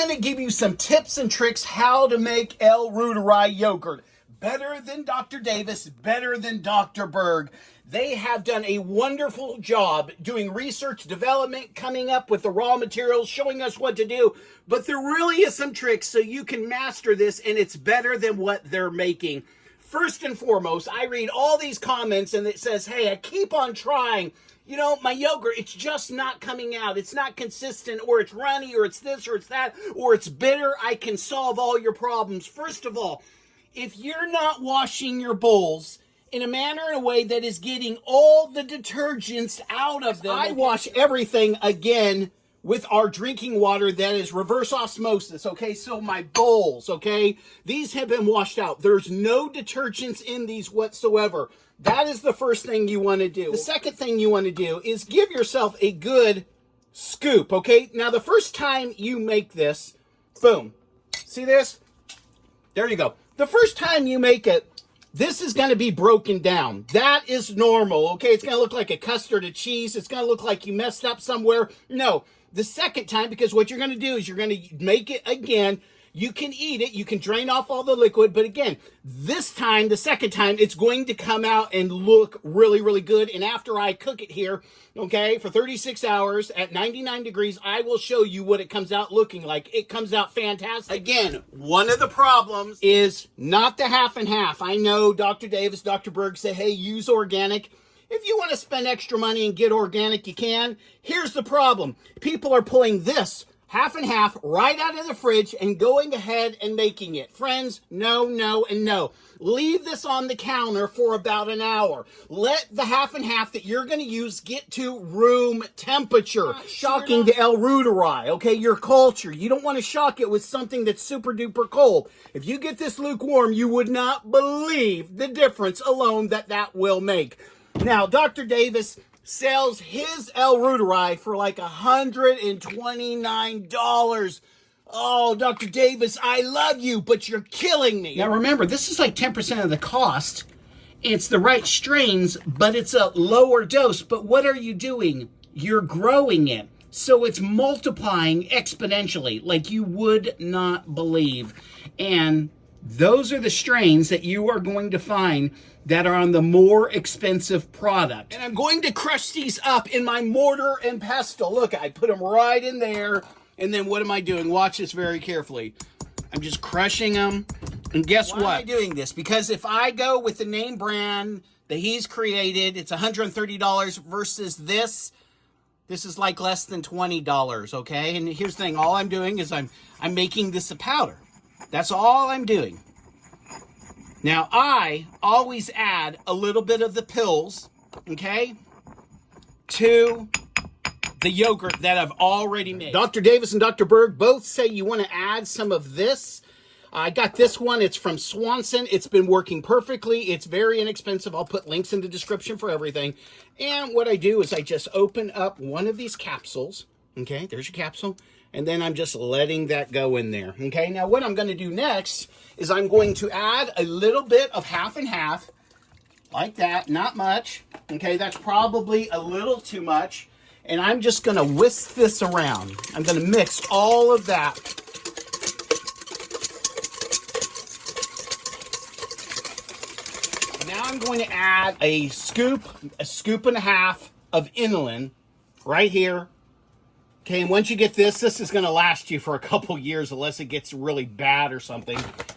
going to give you some tips and tricks how to make L Reuteri yogurt. Better than Dr. Davis, better than Dr. Berg. They have done a wonderful job doing research, development, coming up with the raw materials, showing us what to do. But there really is some tricks so you can master this, and it's better than what they're making. First and foremost, I read all these comments and it says, hey, I keep on trying. You know, my yogurt, it's just not coming out. It's not consistent, or it's runny, or it's this, or it's that, or it's bitter. I can solve all your problems. First of all, if you're not washing your bowls in a manner, in a way that is getting all the detergents out of them. I wash everything again with our drinking water that is reverse osmosis, okay? So my bowls, okay? These have been washed out. There's no detergents in these whatsoever. That is the first thing you want to do. The second thing you want to do is give yourself a good scoop, okay? Now, the first time you make this, boom. See this? There you go. The first time you make it, this is going to be broken down. That is normal, okay? It's going to look like a custard of cheese. It's going to look like you messed up somewhere. No, the second time, because what you're going to do is you're going to make it again. You can eat it. You can drain off all the liquid. But again, this time, the second time, it's going to come out and look really, really good. And after I cook it here, okay, for 36 hours at 99 degrees, I will show you what it comes out looking like. It comes out fantastic. Again, one of the problems is not the half and half. I know Dr. Davis, Dr. Berg say, hey, use organic. If you want to spend extra money and get organic, you can. Here's the problem. People are pulling this half and half right out of the fridge and going ahead and making it. Friends, no, no, and no. Leave this on the counter for about an hour. Let the half and half that you're going to use get to room temperature. Shocking the L Reuteri, okay, your culture. You don't want to shock it with something that's super duper cold. If you get this lukewarm, you would not believe the difference alone that will make. Now, Dr. Davis sells his L Reuteri for like $129. Oh, Dr. Davis, I love you, but you're killing me. Now remember, this is like 10% of the cost. It's the right strains, but it's a lower dose. But what are you doing? You're growing it. So it's multiplying exponentially like you would not believe. And those are the strains that you are going to find that are on the more expensive product. And I'm going to crush these up in my mortar and pestle. Look, I put them right in there. And then what am I doing? Watch this very carefully. I'm just crushing them. And guess what? Why am I doing this? Because if I go with the name brand that he's created, it's $130 versus this is like less than $20, okay? And here's the thing. All I'm doing is I'm making this a powder. That's all I'm doing. Now, I always add a little bit of the pills, okay, to the yogurt that I've already made. Dr. Davis and Dr. Berg both say you want to add some of this. I got this one. It's from Swanson. It's been working perfectly. It's very inexpensive. I'll put links in the description for everything. And what I do is I just open up one of these capsules. Okay, there's your capsule. And then I'm just letting that go in there. Okay, now what I'm going to do next is I'm going to add a little bit of half and half, like that, not much. Okay, that's probably a little too much. And I'm just going to whisk this around. I'm going to mix all of that. Now I'm going to add a scoop and a half of inulin right here. Okay, and once you get this is going to last you for a couple years unless it gets really bad or something.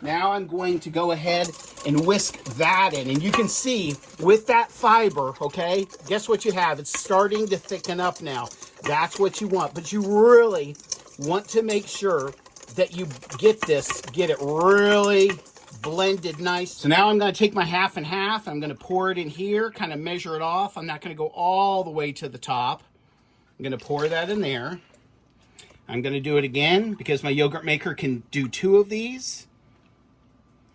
Now I'm going to go ahead and whisk that in. And you can see with that fiber, okay, guess what you have? It's starting to thicken up now. That's what you want. But you really want to make sure that you get it really blended nice. So now I'm going to take my half and half. I'm going to pour it in here, kind of measure it off. I'm not going to go all the way to the top. I'm going to pour that in there. I'm going to do it again because my yogurt maker can do 2 of these.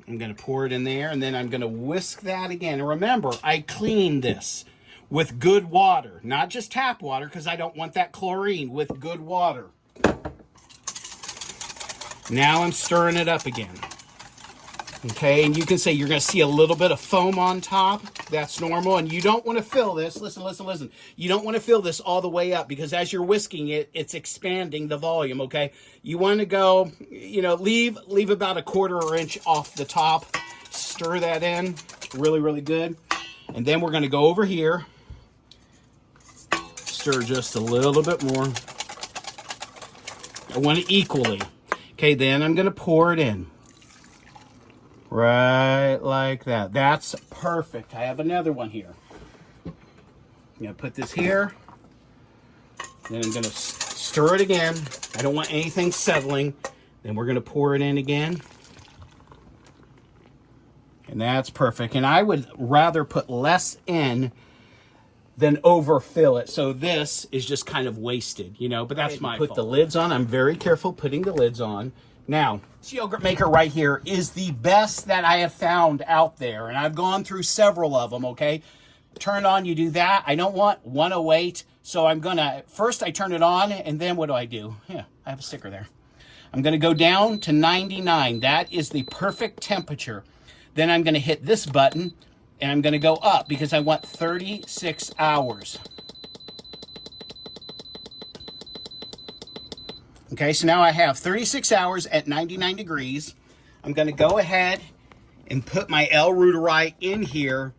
I'm going to pour it in there, and then I'm going to whisk that again. And remember, I clean this with good water, not just tap water because I don't want that chlorine, with good water. Now I'm stirring it up again. Okay, and you can say you're going to see a little bit of foam on top, That's normal, and you don't want to fill this. Listen, listen, listen. You don't want to fill this all the way up because as you're whisking it, it's expanding the volume, okay? You want to go, you know, leave about 1/4 inch off the top. Stir that in really, really good. And then we're going to go over here. Stir just a little bit more. I want it equally. Okay, then I'm going to pour it in. Right like that. That's perfect. I have another one here. I'm going to put this here. Then I'm going to stir it again. I don't want anything settling. Then we're going to pour it in again. And that's perfect. And I would rather put less in than overfill it. So this is just kind of wasted, you know, but that's my fault. Put the lids on. I'm very careful putting the lids on. Now, this yogurt maker right here is the best that I have found out there, and I've gone through several of them, okay? Turn on, you do that. I don't want 108, so I'm gonna, first I turn it on, and then what do? Yeah, I have a sticker there. I'm gonna go down to 99. That is the perfect temperature. Then I'm gonna hit this button, and I'm gonna go up because I want 36 hours. Okay, so now I have 36 hours at 99 degrees. I'm going to go ahead and put my L Reuteri in here,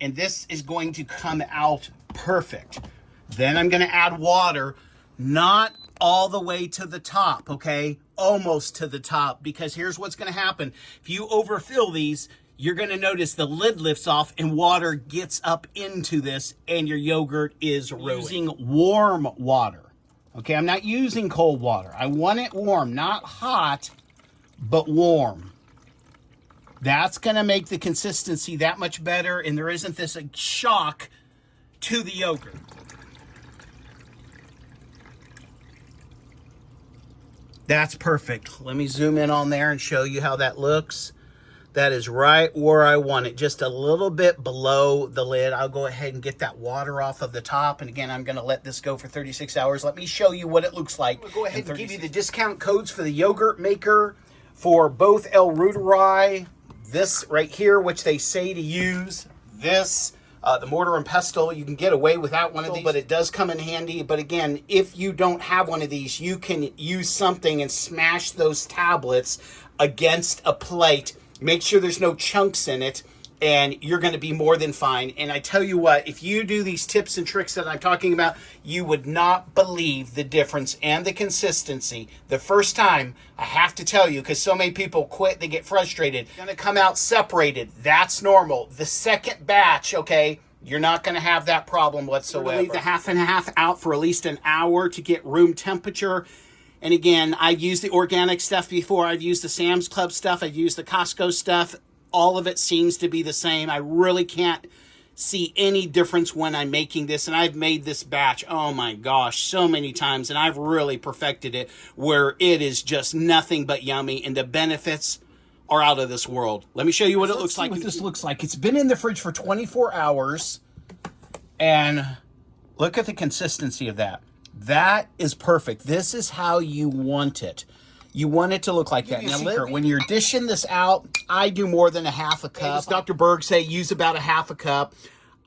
and this is going to come out perfect. Then I'm going to add water, not all the way to the top, okay? Almost to the top, because here's what's going to happen. If you overfill these, you're going to notice the lid lifts off and water gets up into this, and your yogurt is ruined. Using warm water. Okay, I'm not using cold water. I want it warm, not hot, but warm. That's going to make the consistency that much better, and there isn't this shock to the yogurt. That's perfect. Let me zoom in on there and show you how that looks. That is right where I want it, just a little bit below the lid. I'll go ahead and get that water off of the top. And again, I'm gonna let this go for 36 hours. Let me show you what it looks like. I'll go ahead and give you the discount codes for the yogurt maker for both L Reuteri, this right here, which they say to use, this, the mortar and pestle. You can get away without one of these, but it does come in handy. But again, if you don't have one of these, you can use something and smash those tablets against a plate. Make sure there's no chunks in it, and you're going to be more than fine. And I tell you what, if you do these tips and tricks that I'm talking about, you would not believe the difference and the consistency. The first time, I have to tell you, because so many people quit, they get frustrated. It's going to come out separated. That's normal. The second batch, okay, you're not going to have that problem whatsoever. Leave the half and half out for at least an hour to get room temperature. And again, I've used the organic stuff before. I've used the Sam's Club stuff. I've used the Costco stuff. All of it seems to be the same. I really can't see any difference when I'm making this. And I've made this batch, oh my gosh, so many times. And I've really perfected it where it is just nothing but yummy. And the benefits are out of this world. Let me show you what it looks like. What this looks like. It's been in the fridge for 24 hours. And look at the consistency of that. That is perfect. This is how you want it. You want it to look like that. Now, when you're dishing this out, I do more than a half a cup. As Dr. Berg say, use about a half a cup.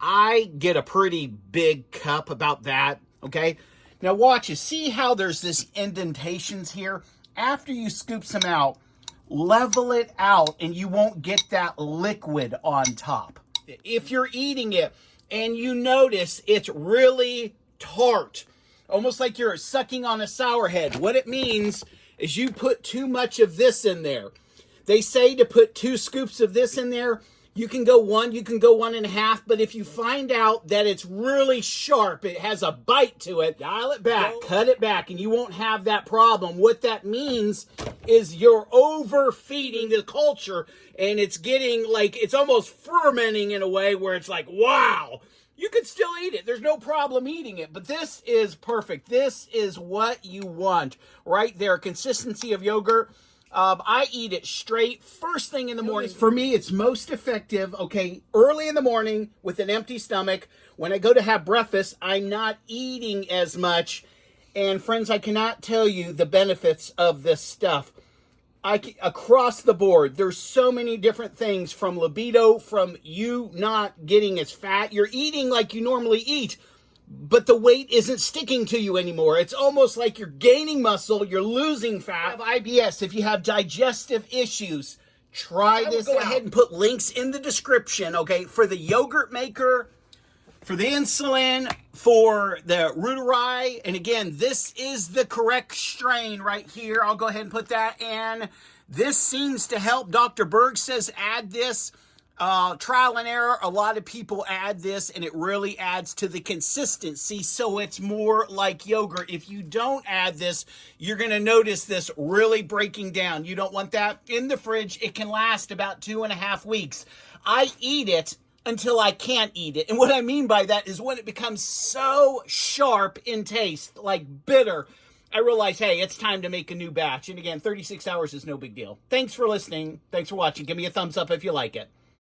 I get a pretty big cup, about that, okay? Now watch it. See how there's this indentations here? After you scoop some out, level it out and you won't get that liquid on top. If you're eating it and you notice it's really tart, almost like you're sucking on a sour head. What it means is you put too much of this in there. They say to put 2 scoops of this in there. You can go 1, you can go 1.5, but if you find out that it's really sharp, it has a bite to it, dial it back, cut it back, and you won't have that problem. What that means is you're overfeeding the culture, and it's getting like, it's almost fermenting in a way where it's like, wow. You could still eat it. There's no problem eating it, but this is perfect. This is what you want right there. Consistency of yogurt. I eat it straight first thing in the morning. For me, it's most effective, okay, early in the morning with an empty stomach. When I go to have breakfast, I'm not eating as much. And friends, I cannot tell you the benefits of this stuff. across the board, there's so many different things, from libido, from you not getting as fat. You're eating like you normally eat, but the weight isn't sticking to you anymore. It's almost like you're gaining muscle, you're losing fat. If you have IBS, if you have digestive issues, try this out. Go ahead and put links in the description, okay, for the yogurt maker, for the insulin, for the Reuteri. And again, this is the correct strain right here. I'll go ahead and put that in. This seems to help. Dr. Berg says add this. Trial and error, a lot of people add this, and it really adds to the consistency, so it's more like yogurt. If you don't add this, you're going to notice this really breaking down. You don't want that in the fridge. It can last about 2.5 weeks. I eat it until I can't eat it, and what I mean by that is when it becomes so sharp in taste, like bitter, I realize, hey, it's time to make a new batch. And again, 36 hours is no big deal. Thanks for listening. Thanks for watching. Give me a thumbs up if you like it.